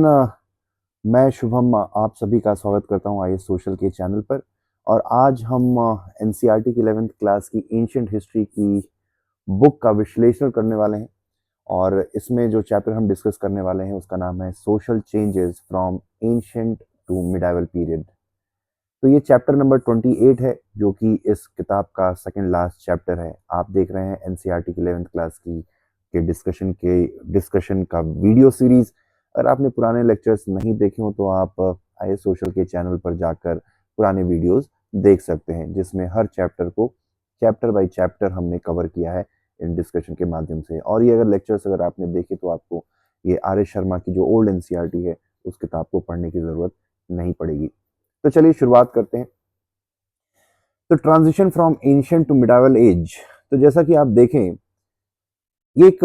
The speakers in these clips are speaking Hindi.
न, मैं शुभम आप सभी का स्वागत करता हूँ आईएएस सोशल के चैनल पर। और आज हम एनसीईआरटी की 11th क्लास की एंशिएंट हिस्ट्री की बुक का विश्लेषण करने वाले हैं। और इसमें जो चैप्टर हम डिस्कस करने वाले हैं उसका नाम है social changes from ancient to medieval period. तो ये चैप्टर नंबर 28 है, जो कि इस किताब का सेकंड लास्ट चैप्टर है। आप देख रहे हैं एनसीईआरटी की 11th क्लास की डिस्कशन का वीडियो सीरीज। अगर आपने पुराने लेक्चर्स नहीं देखे हो तो आप आईएएस सोशल के चैनल पर जाकर पुराने वीडियोस देख सकते हैं, जिसमें हर चैप्टर को चैप्टर बाय चैप्टर हमने कवर किया है इन डिस्कशन के माध्यम से। और ये अगर आपने देखे तो आपको ये आर एस शर्मा की जो ओल्ड एनसीईआरटी है उस किताब को पढ़ने की जरूरत नहीं पड़ेगी। तो चलिए शुरुआत करते हैं। तो transition from ancient to medieval age, तो जैसा कि आप देखें ये एक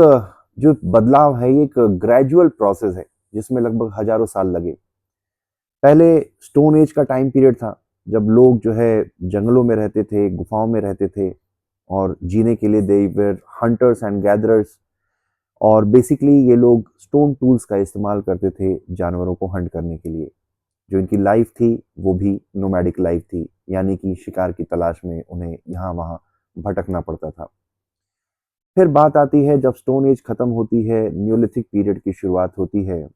जो बदलाव है ये एक ग्रेजुअल प्रोसेस है, जिसमें लगभग हजारों साल लगे। पहले स्टोन एज का टाइम पीरियड था, जब लोग जो है जंगलों में रहते थे, गुफाओं में रहते थे और जीने के लिए दे वर हंटर्स एंड गैदरर्स। और बेसिकली ये लोग स्टोन टूल्स का इस्तेमाल करते थे जानवरों को हंट करने के लिए। जो इनकी लाइफ थी वो भी नोमैडिक लाइफ थी, यानी कि शिकार की तलाश में उन्हें यहाँ वहाँ भटकना पड़ता था। फिर बात आती है जब स्टोन एज खत्म होती है, न्यूलिथिक पीरियड की शुरुआत होती है,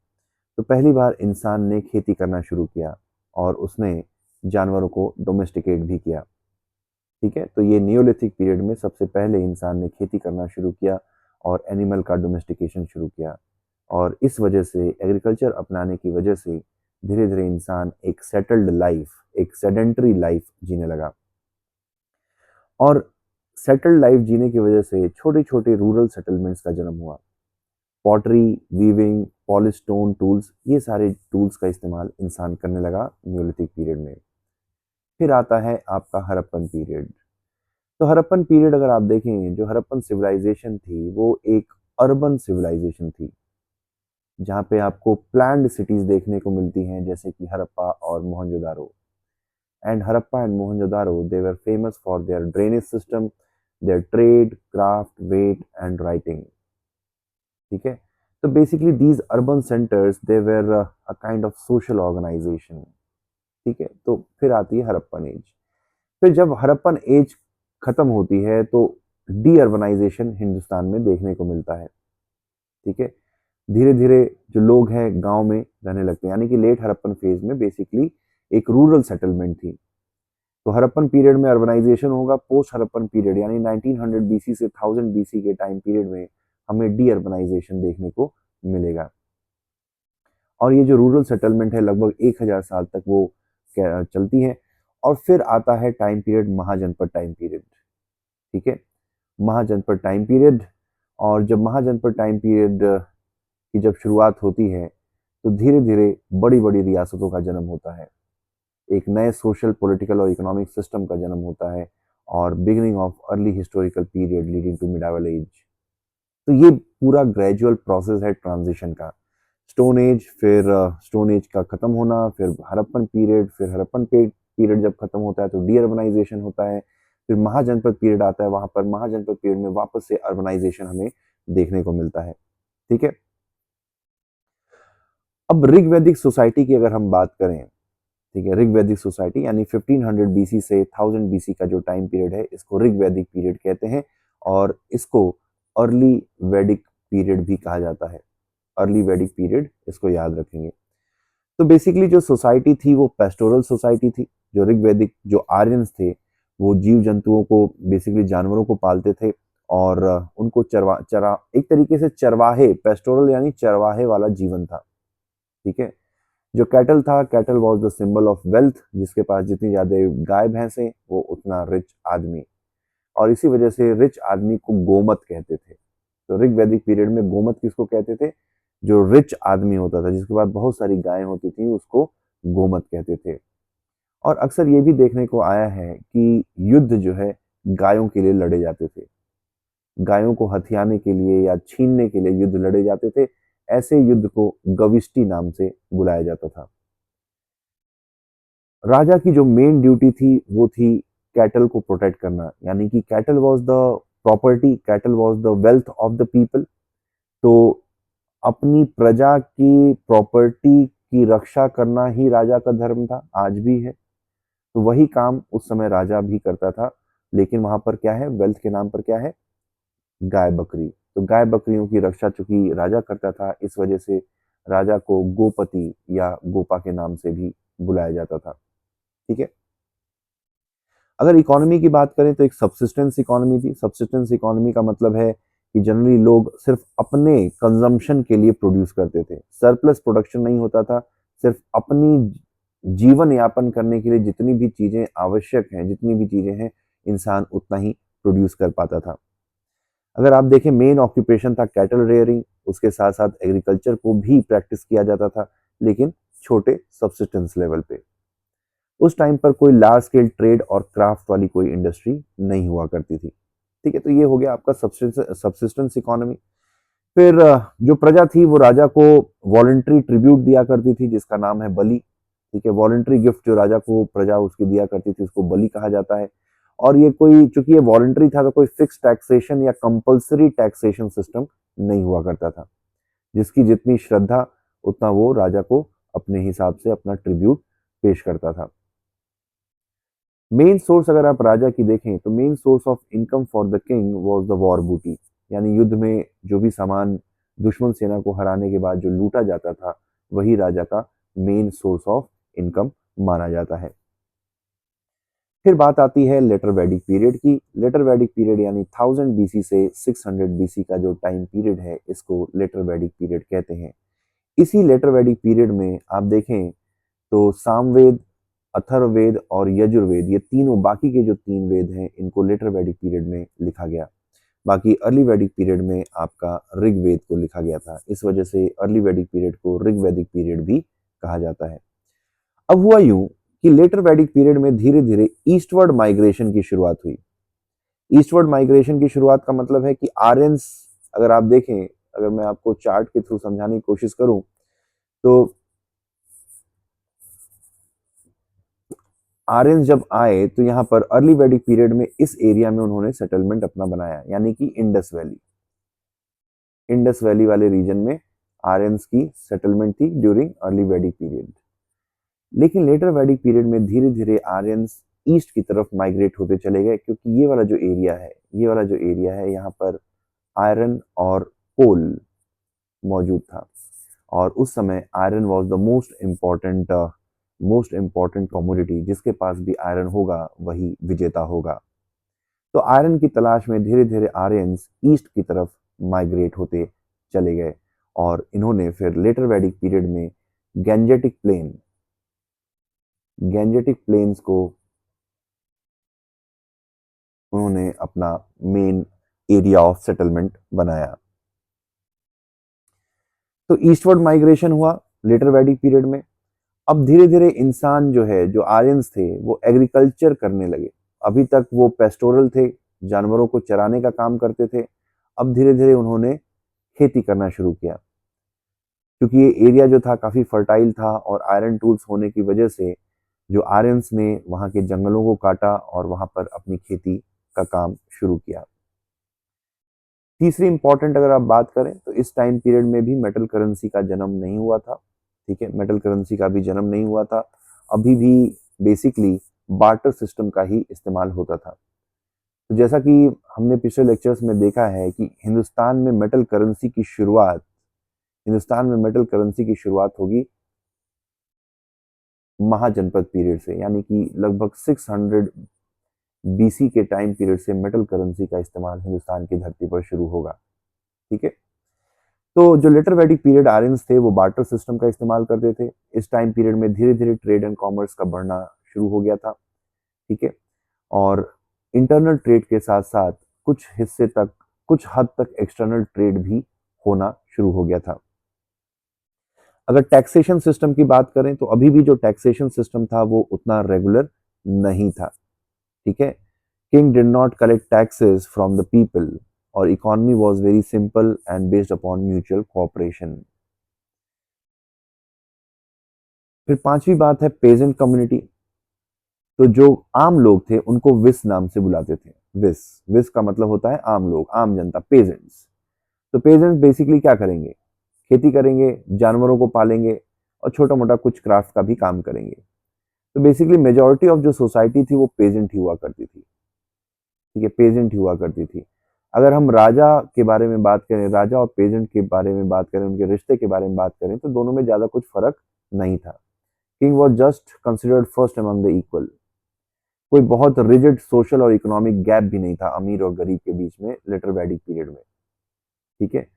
तो पहली बार इंसान ने खेती करना शुरू किया और उसने जानवरों को डोमेस्टिकेट भी किया। ठीक है, तो ये नियोलिथिक पीरियड में सबसे पहले इंसान ने खेती करना शुरू किया और एनिमल का डोमेस्टिकेशन शुरू किया। और इस वजह से एग्रीकल्चर अपनाने की वजह से धीरे धीरे इंसान एक सेटल्ड लाइफ, एक सेडेंटरी लाइफ जीने लगा। और सेटल्ड लाइफ जीने की वजह से छोटे छोटे रूरल सेटलमेंट्स का जन्म हुआ। Pottery, weaving, polish stone tools, ये सारे टूल्स का इस्तेमाल इंसान करने लगा न्यूलिथिक पीरियड में। फिर आता है आपका हड़प्पन पीरियड। तो हड़प्पन पीरियड अगर आप देखें, जो हड़प्पन सिविलाइजेशन थी वो एक अर्बन सिविलाइजेशन थी, जहाँ पे आपको प्लान्ड सिटीज देखने को मिलती हैं, जैसे कि हड़प्पा और Mohenjodaro. And Harappa and Mohenjodaro they were famous for their drainage system, their trade, craft, weight and writing. ठीक है, तो basically these urban centres they were a kind of social organisation. ठीक है, तो फिर आती है हड़प्पन एज। फिर जब हड़प्पन एज खत्म होती है तो डी अर्बनाइजेशन हिंदुस्तान में देखने को मिलता है। ठीक है, धीरे धीरे जो लोग हैं गांव में रहने लगते हैं, यानी कि लेट हड़प्पन फेज में बेसिकली एक रूरल सेटलमेंट थी। तो हड़प्पन पीरियड में अर्बनाइजेशन होगा। पोस्ट हड़प्पन पीरियड यानी 1900 बीसी से 1000 बीसी के टाइम पीरियड में हमें डी अर्बनाइजेशन देखने को मिलेगा। और ये जो रूरल सेटलमेंट है लगभग 1000 साल तक वो चलती है। और फिर आता है टाइम पीरियड महाजनपद टाइम पीरियड। ठीक है, महाजनपद टाइम पीरियड। और जब महाजनपद टाइम पीरियड की जब शुरुआत होती है तो धीरे धीरे बड़ी बड़ी रियासतों का जन्म होता है, एक नए सोशल, पॉलिटिकल और इकोनॉमिक सिस्टम का जन्म होता है, और beginning of early historical period leading to medieval age. तो ये पूरा ग्रेजुअल प्रोसेस है ट्रांजिशन का। स्टोन एज, फिर स्टोन एज का खत्म होना, फिर हड़प्पन पीरियड, फिर हड़प्पन पीरियड जब खत्म होता है तो डी अर्बनाइजेशन होता है। फिर महाजनपद पीरियड आता है, वहां पर महाजनपद पीरियड में वापस से अर्बनाइजेशन हमें देखने को मिलता है। ठीक है, अब ऋग्वैदिक सोसाइटी की अगर हम बात करें, ठीक है, ऋग्वैदिक सोसाइटी यानी 1500 बीसी से 1000 बीसी का जो टाइम पीरियड है इसको ऋग्वैदिक पीरियड कहते हैं। और इसको अर्ली वैदिक पीरियड भी कहा जाता है। अर्ली वैदिक पीरियड, इसको याद रखेंगे। तो बेसिकली जो सोसाइटी थी वो पेस्टोरल सोसाइटी थी। जो ऋग्वैदिक जो आर्यंस थे वो जीव जंतुओं को, बेसिकली जानवरों को पालते थे और उनको चरवा चरा एक तरीके से चरवाहे, पेस्टोरल यानी चरवाहे वाला जीवन था। ठीक है, जो कैटल था, cattle was the symbol of wealth. जिसके पास जितनी ज्यादा गाय भैंस है वो उतना रिच आदमी। और इसी वजह से रिच आदमी को गोमत कहते थे। तो ऋग्वैदिक पीरियड में गोमत किसको कहते थे? जो रिच आदमी होता था, जिसके पास बहुत सारी गायें होती थी, उसको गोमत कहते थे। और अक्सर ये भी देखने को आया है कि युद्ध जो है गायों के लिए लड़े जाते थे। गायों को हथियाने के लिए या छीनने के लिए युद्ध लड़े जाते थे। ऐसे युद्ध को गविष्टि नाम से बुलाया जाता था। राजा की जो मेन ड्यूटी थी वो थी कैटल को प्रोटेक्ट करना, यानी कि cattle was the property, cattle was the wealth of the people. तो अपनी प्रजा की प्रॉपर्टी की रक्षा करना ही राजा का धर्म था, आज भी है। तो वही काम उस समय राजा भी करता था, लेकिन वहां पर क्या है, वेल्थ के नाम पर क्या है, गाय बकरी। तो गाय बकरियों की रक्षा चूंकि राजा करता था, इस वजह से राजा को गोपति या गोपा के नाम से भी बुलाया जाता था। ठीक है। अगर इकोनॉमी की बात करें तो एक सबसिस्टेंस इकोनॉमी थी। सबसिस्टेंस इकोनॉमी का मतलब है कि जनरली लोग सिर्फ अपने कंजम्पशन के लिए प्रोड्यूस करते थे, सरप्लस प्रोडक्शन नहीं होता था। सिर्फ अपनी जीवन यापन करने के लिए जितनी भी चीजें आवश्यक हैं, जितनी भी चीजें हैं, इंसान उतना ही प्रोड्यूस कर पाता था। अगर आप देखें, मेन ऑक्यूपेशन था कैटल रेयरिंग, उसके साथ साथ एग्रीकल्चर को भी प्रैक्टिस किया जाता था, लेकिन छोटे सबसिस्टेंस लेवल पे। उस टाइम पर कोई लार्ज स्केल ट्रेड और क्राफ्ट वाली कोई इंडस्ट्री नहीं हुआ करती थी। ठीक है, तो ये हो गया आपका सबसिस्टेंस इकोनॉमी। फिर जो प्रजा थी वो राजा को वॉलंटरी ट्रिब्यूट दिया करती थी, जिसका नाम है बलि। ठीक है, वॉलंटरी गिफ्ट जो राजा को प्रजा उसकी दिया करती थी, उसको बलि कहा जाता है। और ये कोई, चूंकि ये वॉलंटरी था, तो कोई फिक्स टैक्सेशन या कंपलसरी टैक्सेशन सिस्टम नहीं हुआ करता था। जिसकी जितनी श्रद्धा, उतना वो राजा को अपने हिसाब से अपना ट्रिब्यूट पेश करता था। मेन सोर्स अगर आप राजा की देखें तो main source of income for the king was the war बूटी, यानी युद्ध में जो भी सामान दुश्मन सेना को हराने के बाद जो लूटा जाता था, वही राजा का मेन सोर्स ऑफ इनकम माना जाता है। फिर बात आती है लेटर वैदिक पीरियड की। लेटर वैदिक पीरियड यानी 1000 बीसी से 600 बीसी का जो टाइम पीरियड है, इसको लेटर वैदिक पीरियड कहते हैं। इसी लेटर वैदिक पीरियड में आप देखें तो सामवेद, अथर्ववेद और यजुर्वेद, ये तीनों, बाकी के जो 3 वेद हैं, इनको लेटर वैदिक पीरियड में लिखा गया। बाकी अर्ली वैदिक पीरियड में आपका ऋग्वेद को लिखा गया था। इस वजह से अर्ली वैदिक पीरियड को ऋग्वैदिक पीरियड भी कहा जाता है। अब हुआ यूं कि लेटर वैदिक पीरियड में धीरे धीरे ईस्टवर्ड माइग्रेशन की शुरुआत हुई। ईस्टवर्ड माइग्रेशन की शुरुआत का मतलब है कि आर्यंस, अगर आप देखें, अगर मैं आपको चार्ट के थ्रू समझाने की कोशिश करूं तो आर्यंस जब आए तो यहाँ पर अर्ली वैदिक पीरियड में इस एरिया में उन्होंने सेटलमेंट अपना बनाया, यानी कि इंडस वैली। इंडस वैली वाले रीजन में आर्यंस की सेटलमेंट थी ड्यूरिंग अर्ली वैदिक पीरियड। लेकिन लेटर वैदिक पीरियड में धीरे धीरे आर्यंस ईस्ट की तरफ माइग्रेट होते चले गए, क्योंकि ये वाला जो एरिया है, ये वाला जो एरिया है, यहाँ पर आयरन और कोल मौजूद था। और उस समय iron was the most important commodity. जिसके पास भी आयरन होगा वही विजेता होगा। तो आयरन की तलाश में धीरे धीरे आर्यंस ईस्ट की तरफ माइग्रेट होते चले गए, और इन्होंने फिर लेटर वैदिक पीरियड में गैंजेटिक प्लेन्स को उन्होंने अपना मेन एरिया ऑफ सेटलमेंट बनाया। तो ईस्टवर्ड माइग्रेशन हुआ लेटर वैदिक पीरियड में। अब धीरे धीरे इंसान जो है, जो आर्यंस थे, वो एग्रीकल्चर करने लगे। अभी तक वो पेस्टोरल थे, जानवरों को चराने का काम करते थे। अब धीरे धीरे उन्होंने खेती करना शुरू किया, क्योंकि ये एरिया जो था काफी फर्टाइल था, और आयरन टूल्स होने की वजह से जो आर्यंस ने वहां के जंगलों को काटा और वहां पर अपनी खेती का काम शुरू किया। तीसरी इंपॉर्टेंट अगर आप बात करें तो इस टाइम पीरियड में भी मेटल करेंसी का जन्म नहीं हुआ था। ठीक है, मेटल करेंसी का भी जन्म नहीं हुआ था। अभी भी बेसिकली बार्टर सिस्टम का ही इस्तेमाल होता था। तो जैसा कि हमने पिछले लेक्चर्स में देखा है कि हिंदुस्तान में मेटल करेंसी की शुरुआत होगी महाजनपद पीरियड से, यानी कि लगभग 600 बीसी के टाइम पीरियड से मेटल करेंसी का इस्तेमाल हिंदुस्तान की धरती पर शुरू होगा। ठीक है, तो जो लेटर वैदिक पीरियड आर्यंस थे वो बार्टर सिस्टम का इस्तेमाल करते थे। इस टाइम पीरियड में धीरे धीरे ट्रेड एंड कॉमर्स का बढ़ना शुरू हो गया था। ठीक है, और इंटरनल ट्रेड के साथ साथ कुछ हद तक एक्सटर्नल ट्रेड भी होना शुरू हो गया था। अगर टैक्सेशन सिस्टम की बात करें तो अभी भी जो टैक्सेशन सिस्टम था वो उतना रेगुलर नहीं था। ठीक है, king did not collect taxes from the people, और economy was very simple and based upon mutual cooperation. फिर पांचवी बात है पेजेंट कम्युनिटी। तो जो आम लोग थे उनको विस नाम से बुलाते थे। विस विस का मतलब होता है आम लोग, आम जनता, पेजेंट्स। तो पेजेंट्स बेसिकली क्या करेंगे, खेती करेंगे, जानवरों को पालेंगे और छोटा मोटा कुछ क्राफ्ट का भी काम करेंगे। तो बेसिकली मेजॉरिटी ऑफ जो सोसाइटी थी वो पेजेंट ही हुआ करती थी, ठीक है, पेजेंट ही हुआ करती थी। अगर हम राजा के बारे में बात करें, राजा और पेजेंट के बारे में बात करें, उनके रिश्ते के बारे में बात करें, तो दोनों में ज्यादा कुछ फर्क नहीं था। King was just considered first among the equal. कोई बहुत रिजिड सोशल और इकोनॉमिक गैप भी नहीं था अमीर और गरीब के बीच में लेटर वैदिक पीरियड में, ठीक है।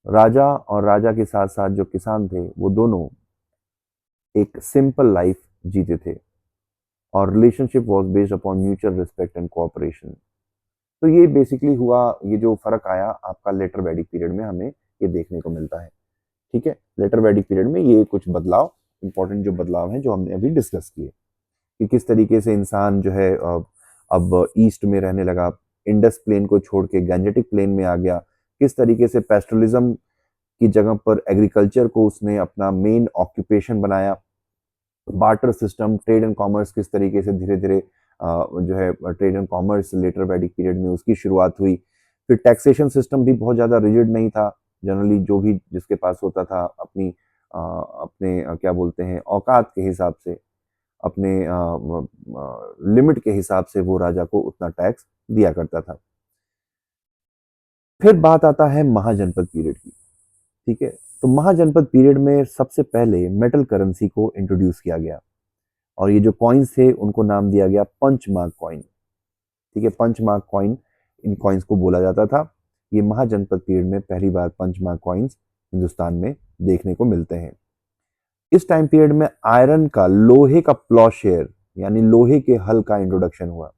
राजा और राजा के साथ साथ जो किसान थे वो दोनों एक सिंपल लाइफ जीते थे और relationship was based upon mutual respect and cooperation. तो ये बेसिकली हुआ, ये जो फर्क आया आपका लेटर वैदिक पीरियड में हमें ये देखने को मिलता है, ठीक है। लेटर वैदिक पीरियड में ये कुछ बदलाव, इंपॉर्टेंट जो बदलाव हैं जो हमने अभी डिस्कस किए कि किस तरीके से इंसान जो है अब ईस्ट में रहने लगा, इंडस प्लेन को छोड़ के गैंजेटिक प्लेन में आ गया, किस तरीके से पेस्टरलिज्म की जगह पर एग्रीकल्चर को उसने अपना मेन ऑक्यूपेशन बनाया, barter system, trade and commerce किस तरीके से धीरे धीरे जो है ट्रेड एंड कॉमर्स लेटर वैदिक पीरियड में उसकी शुरुआत हुई। फिर टैक्सेशन सिस्टम भी बहुत ज़्यादा रिजिड नहीं था, जनरली जो भी जिसके पास होता था अपनी अपने क्या बोलते हैं औकात के हिसाब से, अपने लिमिट के हिसाब से वो राजा को उतना टैक्स दिया करता था। फिर बात आता है महाजनपद पीरियड की, ठीक है। तो महाजनपद पीरियड में सबसे पहले मेटल करेंसी को इंट्रोड्यूस किया गया और ये जो कॉइन्स थे उनको नाम दिया गया पंचमार्क कॉइन, ठीक है। पंचमार्क कॉइन इन कॉइन्स को बोला जाता था। ये महाजनपद पीरियड में पहली बार पंचमार्क कॉइन्स हिंदुस्तान में देखने को मिलते हैं। इस टाइम पीरियड में आयरन का, लोहे का प्लॉशेयर यानी लोहे के हल का इंट्रोडक्शन हुआ,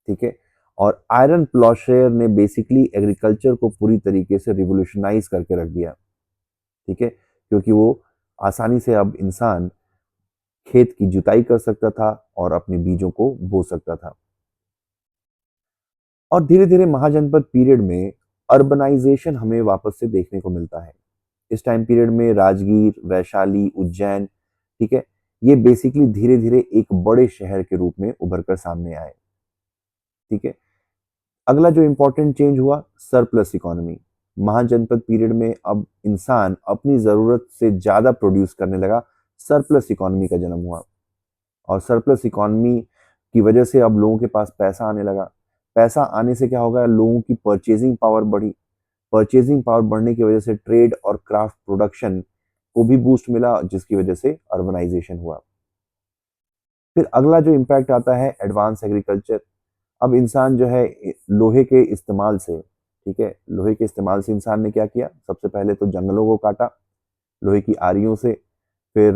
ठीक है। और आयरन प्लॉशेयर ने बेसिकली एग्रीकल्चर को पूरी तरीके से रिवोल्यूशनाइज करके रख दिया, ठीक है, क्योंकि वो आसानी से अब इंसान खेत की जुताई कर सकता था और अपने बीजों को बो सकता था। और धीरे धीरे महाजनपद पीरियड में अर्बनाइजेशन हमें वापस से देखने को मिलता है। इस टाइम पीरियड में राजगीर, वैशाली, उज्जैन, ठीक है, ये बेसिकली धीरे धीरे एक बड़े शहर के रूप में उभर कर सामने आए, ठीक है। अगला जो इंपॉर्टेंट चेंज हुआ, सरप्लस इकोनॉमी। महाजनपद पीरियड में अब इंसान अपनी जरूरत से ज्यादा प्रोड्यूस करने लगा, सरप्लस इकोनॉमी का जन्म हुआ। और सरप्लस इकोनॉमी की वजह से अब लोगों के पास पैसा आने लगा। पैसा आने से क्या होगा, लोगों की परचेजिंग पावर बढ़ी। परचेजिंग पावर बढ़ने की वजह से ट्रेड और क्राफ्ट प्रोडक्शन को भी बूस्ट मिला, जिसकी वजह से अर्बनाइजेशन हुआ। फिर अगला जो इम्पैक्ट आता है, एडवांस एग्रीकल्चर। अब इंसान जो है लोहे के इस्तेमाल से, ठीक है, लोहे के इस्तेमाल से इंसान ने क्या किया, सबसे पहले तो जंगलों को काटा लोहे की आरियों से। फिर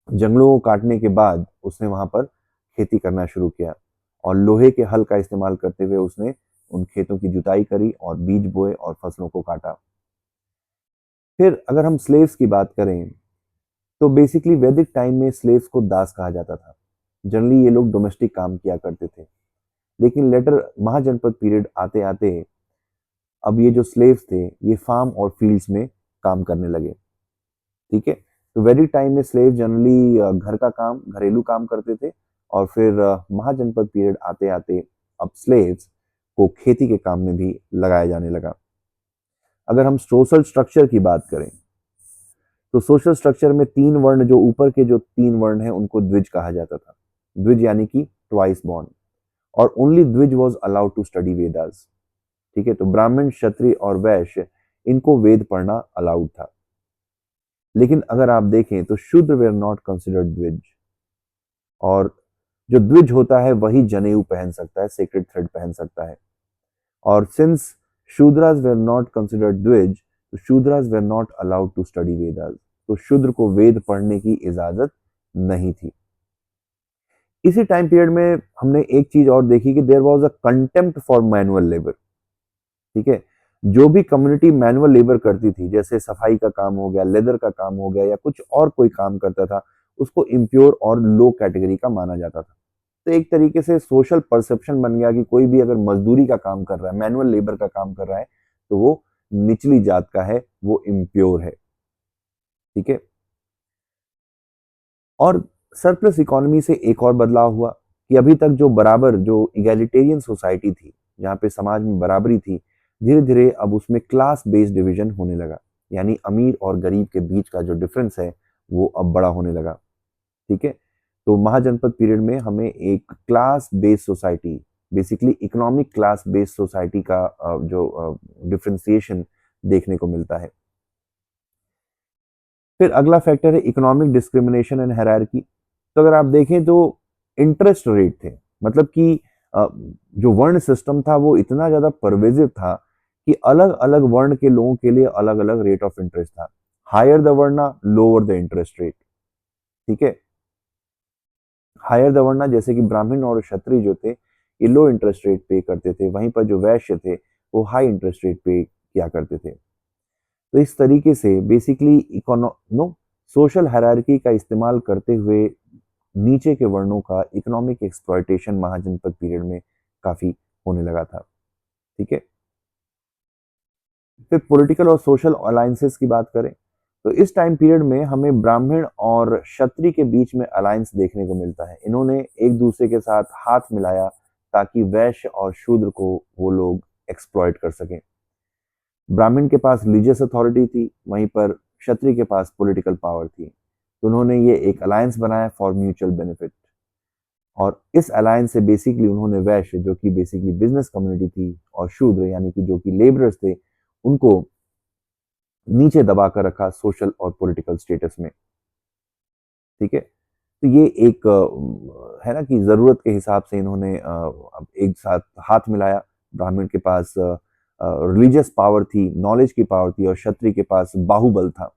जंगलों को काटने के बाद उसने वहां पर खेती करना शुरू किया और लोहे के हल का इस्तेमाल करते हुए उसने उन खेतों की जुताई करी और बीज बोए और फसलों को काटा। फिर अगर हम स्लेव्स की बात करें तो बेसिकली वैदिक टाइम में स्लेव्स को दास कहा जाता था। जनरली ये लोग डोमेस्टिक काम किया करते थे, लेकिन लेटर महाजनपद पीरियड आते आते अब ये जो स्लेव्स थे ये फार्म और फील्ड्स में काम करने लगे, ठीक है। तो वैदिक टाइम में स्लेव जनरली घर का काम, घरेलू काम करते थे और फिर महाजनपद पीरियड आते आते अब स्लेव्स को खेती के काम में भी लगाया जाने लगा। अगर हम सोशल स्ट्रक्चर की बात करें तो सोशल स्ट्रक्चर में तीन वर्ण, जो ऊपर के जो तीन वर्ण हैं उनको द्विज कहा जाता था। द्विज यानी कि ट्वाइस बॉर्न, और only dvija was allowed to study Vedas, ठीक है। तो ब्राह्मण, क्षत्रिय और वैश्य इनको वेद पढ़ना अलाउड था। लेकिन अगर आप देखें तो शूद्र वेर नॉट कंसिडर्ड द्विज, और जो द्विज होता है वही जनेऊ पहन सकता है, सेक्रेड थ्रेड पहन सकता है। और since Shudras were not considered dvija, तो Shudras were not allowed to study Vedas, तो शूद्र को वेद पढ़ने की इजाजत नहीं थी। इसी टाइम पीरियड में हमने एक चीज और देखी कि there was a contempt for manual labour, ठीक है। जो भी कम्युनिटी मैनुअल लेबर करती थी, जैसे सफाई का काम हो गया, लेदर का काम हो गया या कुछ और कोई काम करता था, उसको इम्प्योर और लो कैटेगरी का माना जाता था। तो एक तरीके से सोशल परसेप्शन बन गया कि कोई भी अगर मजदूरी का काम कर रहा है, मैनुअल लेबर का काम कर रहा है, तो वो निचली जात का है, वो इम्प्योर है, ठीक है। और सरप्लस इकोनॉमी से एक और बदलाव हुआ कि अभी तक जो बराबर, जो इगैलिटेरियन सोसाइटी थी, जहाँ पे समाज में बराबरी थी, धीरे धीरे अब उसमें क्लास बेस्ड डिवीजन होने लगा, यानी अमीर और गरीब के बीच का जो डिफरेंस है वो अब बड़ा होने लगा। ठीक है, तो महाजनपद पीरियड में हमें एक class based society, basically economic class based society का जो डिफरेंशिएशन देखने को मिलता है। फिर अगला फैक्टर है इकोनॉमिक डिस्क्रिमिनेशन एंड हायरार्की। तो अगर आप देखें तो इंटरेस्ट रेट थे, मतलब कि जो वर्ण सिस्टम था वो इतना ज्यादा परवेजिव था कि अलग अलग वर्ण के लोगों के लिए अलग अलग रेट ऑफ इंटरेस्ट था। Higher the varna lower the interest rate. ठीक है, हायर द वर्णा जैसे कि ब्राह्मण और क्षत्रिय जो थे ये लो इंटरेस्ट रेट पे करते थे, वहीं पर जो वैश्य थे वो हाई इंटरेस्ट रेट पे किया करते थे। तो इस तरीके से बेसिकली नो सोशल हायरार्की का इस्तेमाल करते हुए नीचे के वर्णों का इकोनॉमिक एक्सप्लॉयटेशन महाजनपद पीरियड में काफी होने लगा था। ठीक है, फिर पॉलिटिकल और सोशल अलायंसेस की बात करें तो इस टाइम पीरियड में हमें ब्राह्मण और क्षत्रिय के बीच में अलायंस देखने को मिलता है। इन्होंने एक दूसरे के साथ हाथ मिलाया ताकि वैश्य और शूद्र को वो लोग एक्सप्लॉयट कर सकें। ब्राह्मण के पास रिलीजियस अथॉरिटी थी, वहीं पर क्षत्रिय के पास पॉलिटिकल पावर थी, तो उन्होंने ये एक अलायंस बनाया फॉर म्यूचुअल बेनिफिट। और इस अलायंस से बेसिकली उन्होंने वैश्य जो कि बेसिकली बिजनेस कम्युनिटी थी और शूद्र यानी कि जो कि लेबरर्स थे उनको नीचे दबाकर रखा सोशल और पॉलिटिकल स्टेटस में। ठीक है, तो ये एक है ना कि जरूरत के हिसाब से इन्होंने एक साथ हाथ मिलाया। ब्राह्मण के पास रिलीजियस पावर थी, नॉलेज की पावर थी, और क्षत्रिय के पास बाहुबल था।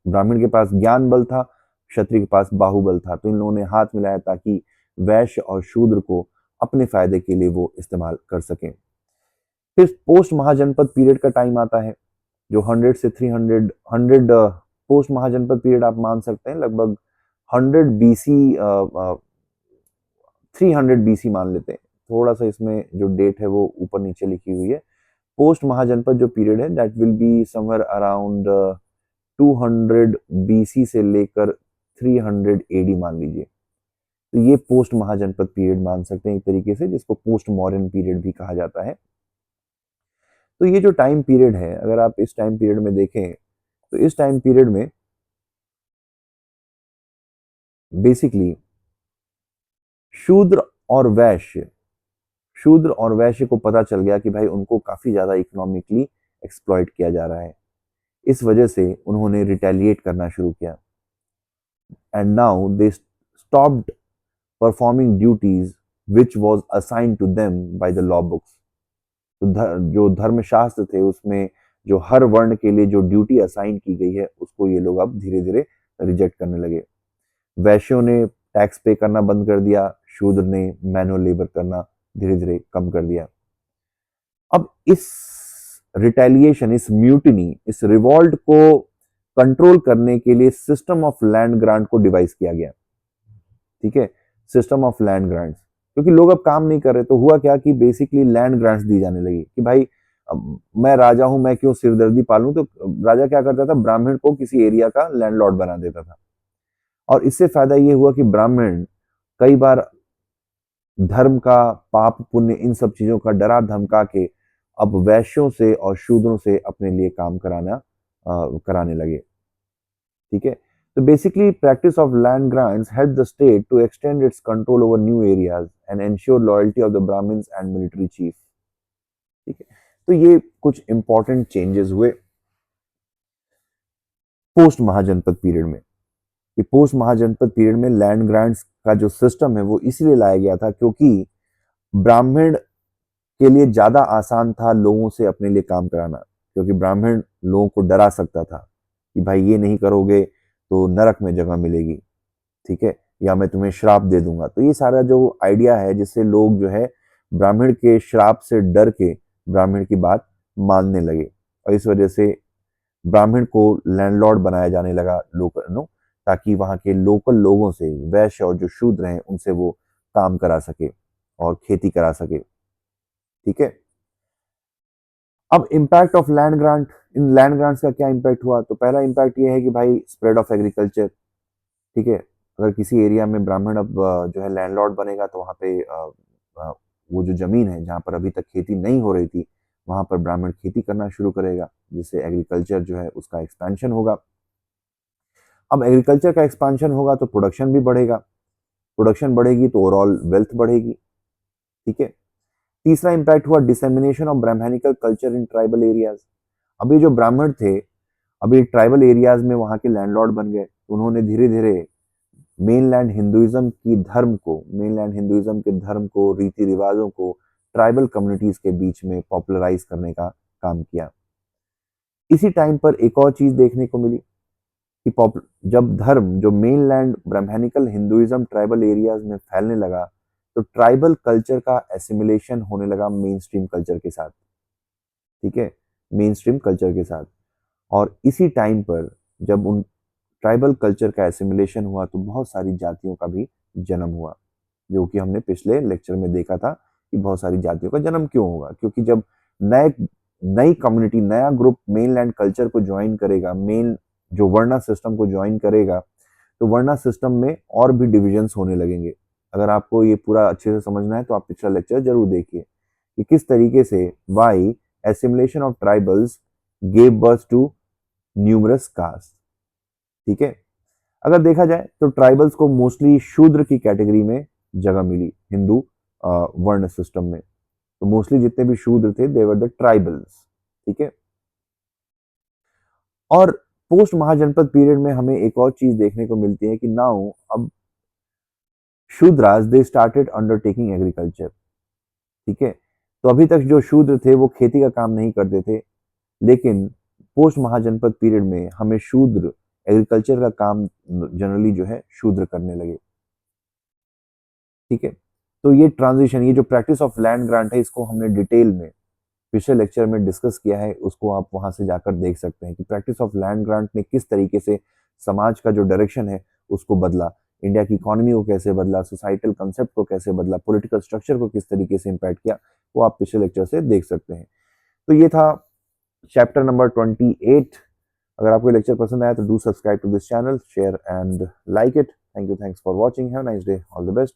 ब्राह्मण के पास ज्ञान बल था, क्षत्रिय के पास बाहुबल था, तो इन लोगों ने हाथ मिलाया ताकि वैश्य और शूद्र को अपने फायदे के लिए वो इस्तेमाल कर सकें। फिर पोस्ट महाजनपद पीरियड का टाइम आता है जो 100 से 300 पोस्ट महाजनपद पीरियड आप मान सकते हैं लगभग 100 बीसी 300 बीसी मान लेते हैं। थोड़ा सा इसमें जो डेट है वो ऊपर नीचे लिखी हुई है। पोस्ट महाजनपद जो पीरियड है that will be somewhere around 200 BC से लेकर 300 एडी मान लीजिए। तो ये पोस्ट महाजनपद पीरियड मान सकते हैं एक तरीके से, जिसको पोस्ट मॉडर्न पीरियड भी कहा जाता है। तो ये जो टाइम पीरियड है, अगर आप इस टाइम पीरियड में देखें तो इस टाइम पीरियड में बेसिकली शूद्र और वैश्य शूद्र और वैश्य को पता चल गया कि भाई उनको काफी ज्यादा इकोनॉमिकली एक्सप्लॉइट किया जा रहा है। इस वजह से उन्होंने रिटेलिएट करना शुरू किया and now they stopped performing duties which was assigned to them by the law books. तो जो धर्मशास्त्र थे उसमें जो हर वर्ण के लिए जो ड्यूटी असाइन की गई है उसको ये लोग अब धीरे धीरे रिजेक्ट करने लगे। वैश्यों ने टैक्स पे करना बंद कर दिया, शूद्र ने मैनुअल लेबर करना धीरे धीरे कम कर दिया। अब इस रिटेलिएशन, इस म्यूटिनी, इस रिवॉल्ट को कंट्रोल करने के लिए सिस्टम ऑफ लैंड ग्रांट को डिवाइस किया गया। ठीक है, सिस्टम ऑफ लैंड ग्रांट्स, क्योंकि लोग अब काम नहीं कर रहे तो हुआ क्या कि बेसिकली लैंड ग्रांट्स दी जाने लगी कि भाई अब मैं राजा हूं, मैं क्यों सिरदर्दी पालूं। तो राजा क्या करता था, ब्राह्मण को किसी एरिया का लैंडलॉर्ड बना देता था, और इससे फायदा ये हुआ कि ब्राह्मण कई बार धर्म का, पाप पुण्य, इन सब चीजों का डरा धमका के अब वैश्यों से और शूद्रों से अपने लिए काम कराने लगे। ठीक है, तो basically practice of land grants help the state to extend its control over new areas and ensure loyalty of the Brahmans and military chief. ठीक है, तो ये कुछ इंपॉर्टेंट चेंजेस हुए पोस्ट महाजनपद पीरियड में। कि पोस्ट महाजनपद पीरियड में लैंड ग्रांट्स का जो सिस्टम है वो इसलिए लाया गया था क्योंकि ब्राह्मण के लिए ज्यादा आसान था लोगों से अपने लिए काम कराना, क्योंकि ब्राह्मण लोगों को डरा सकता था कि भाई ये नहीं करोगे तो नरक में जगह मिलेगी। ठीक है, या मैं तुम्हें श्राप दे दूंगा। तो ये सारा जो आइडिया है जिससे लोग जो है ब्राह्मण के श्राप से डर के ब्राह्मण की बात मानने लगे, और इस वजह से ब्राह्मण को लैंडलॉर्ड बनाया जाने लगा लोकल नो, ताकि वहां के लोकल लोगों से, वैश्य और जो शूद्र हैं उनसे वो काम करा सके और खेती करा सके। ठीक है, अब impact of land grant, in land grants का क्या इम्पैक्ट हुआ। तो पहला इम्पैक्ट ये है कि भाई स्प्रेड ऑफ एग्रीकल्चर। ठीक है, अगर किसी एरिया में ब्राह्मण अब जो है लैंडलॉर्ड बनेगा तो वहाँ पे वो जो जमीन है जहाँ पर अभी तक खेती नहीं हो रही थी वहां पर ब्राह्मण खेती करना शुरू करेगा, जिससे एग्रीकल्चर जो है उसका एक्सपेंशन होगा। अब एग्रीकल्चर का एक्सपेंशन होगा तो प्रोडक्शन भी बढ़ेगा, प्रोडक्शन बढ़ेगी तो ओवरऑल वेल्थ बढ़ेगी। ठीक है। तीसरा इंपैक्ट हुआ dissemination of Brahmanical culture in tribal areas. अभी जो ब्राह्मण थे, अभी ट्राइबल एरियाज में वहां के लैंडलॉर्ड बन गए, उन्होंने धीरे धीरे मेनलैंड हिंदुइज्म के धर्म को, रीति रिवाजों को ट्राइबल कम्युनिटीज के बीच में पॉपुलराइज करने का काम किया। इसी टाइम पर एक और चीज देखने को मिली कि जब धर्म, जो mainland Brahmanical Hinduism tribal areas में फैलने लगा, तो ट्राइबल कल्चर का एसिमिलेशन होने लगा मेन स्ट्रीम कल्चर के साथ। ठीक है, मेन स्ट्रीम कल्चर के साथ। और इसी टाइम पर जब उन ट्राइबल कल्चर का एसिमिलेशन हुआ तो बहुत सारी जातियों का भी जन्म हुआ, जो कि हमने पिछले लेक्चर में देखा था कि बहुत सारी जातियों का जन्म क्यों होगा, क्योंकि जब नए नई कम्युनिटी, नया ग्रुप मेनलैंड कल्चर को ज्वाइन करेगा, मेन जो वर्णा सिस्टम को ज्वाइन करेगा, तो वर्णा सिस्टम में और भी डिविजन्स होने लगेंगे। अगर आपको ये पूरा अच्छे से समझना है तो आप पिछला लेक्चर जरूर देखिए कि किस तरीके से by assimilation of tribals gave birth to numerous caste. ठीक है। अगर देखा जाए तो ट्राइबल्स को मोस्टली शूद्र की कैटेगरी में जगह मिली हिंदू वर्ण सिस्टम में। तो मोस्टली जितने भी शूद्र थे दे वर द ट्राइबल्स। ठीक है। और पोस्ट महाजनपद पीरियड में हमें एक और चीज देखने को मिलती है कि नाउ अब Shudras they started undertaking agriculture. ठीक है। तो अभी तक जो शूद्र थे वो खेती का काम नहीं करते थे, लेकिन पोस्ट महाजनपद पीरियड में हमें शूद्र एग्रीकल्चर का काम जनरली जो है शूद्र करने लगे। ठीक है। तो ये ट्रांजिशन, ये जो प्रैक्टिस ऑफ लैंड ग्रांट है, इसको हमने डिटेल में पिछले लेक्चर में डिस्कस किया है, उसको आप वहां से जाकर देख सकते हैं कि प्रैक्टिस ऑफ लैंड ग्रांट ने किस तरीके से समाज का जो डायरेक्शन है उसको बदला, इंडिया की इकोनॉमी को कैसे बदला, सोसाइटल कंसेप्ट को कैसे बदला, पॉलिटिकल स्ट्रक्चर को किस तरीके से इम्पैक्ट किया, वो आप पिछले लेक्चर से देख सकते हैं। तो ये था चैप्टर नंबर 28। अगर आपको लेक्चर पसंद आया तो do subscribe to this channel, share and like it. Thank you, thanks for watching, have a nice day, all the best.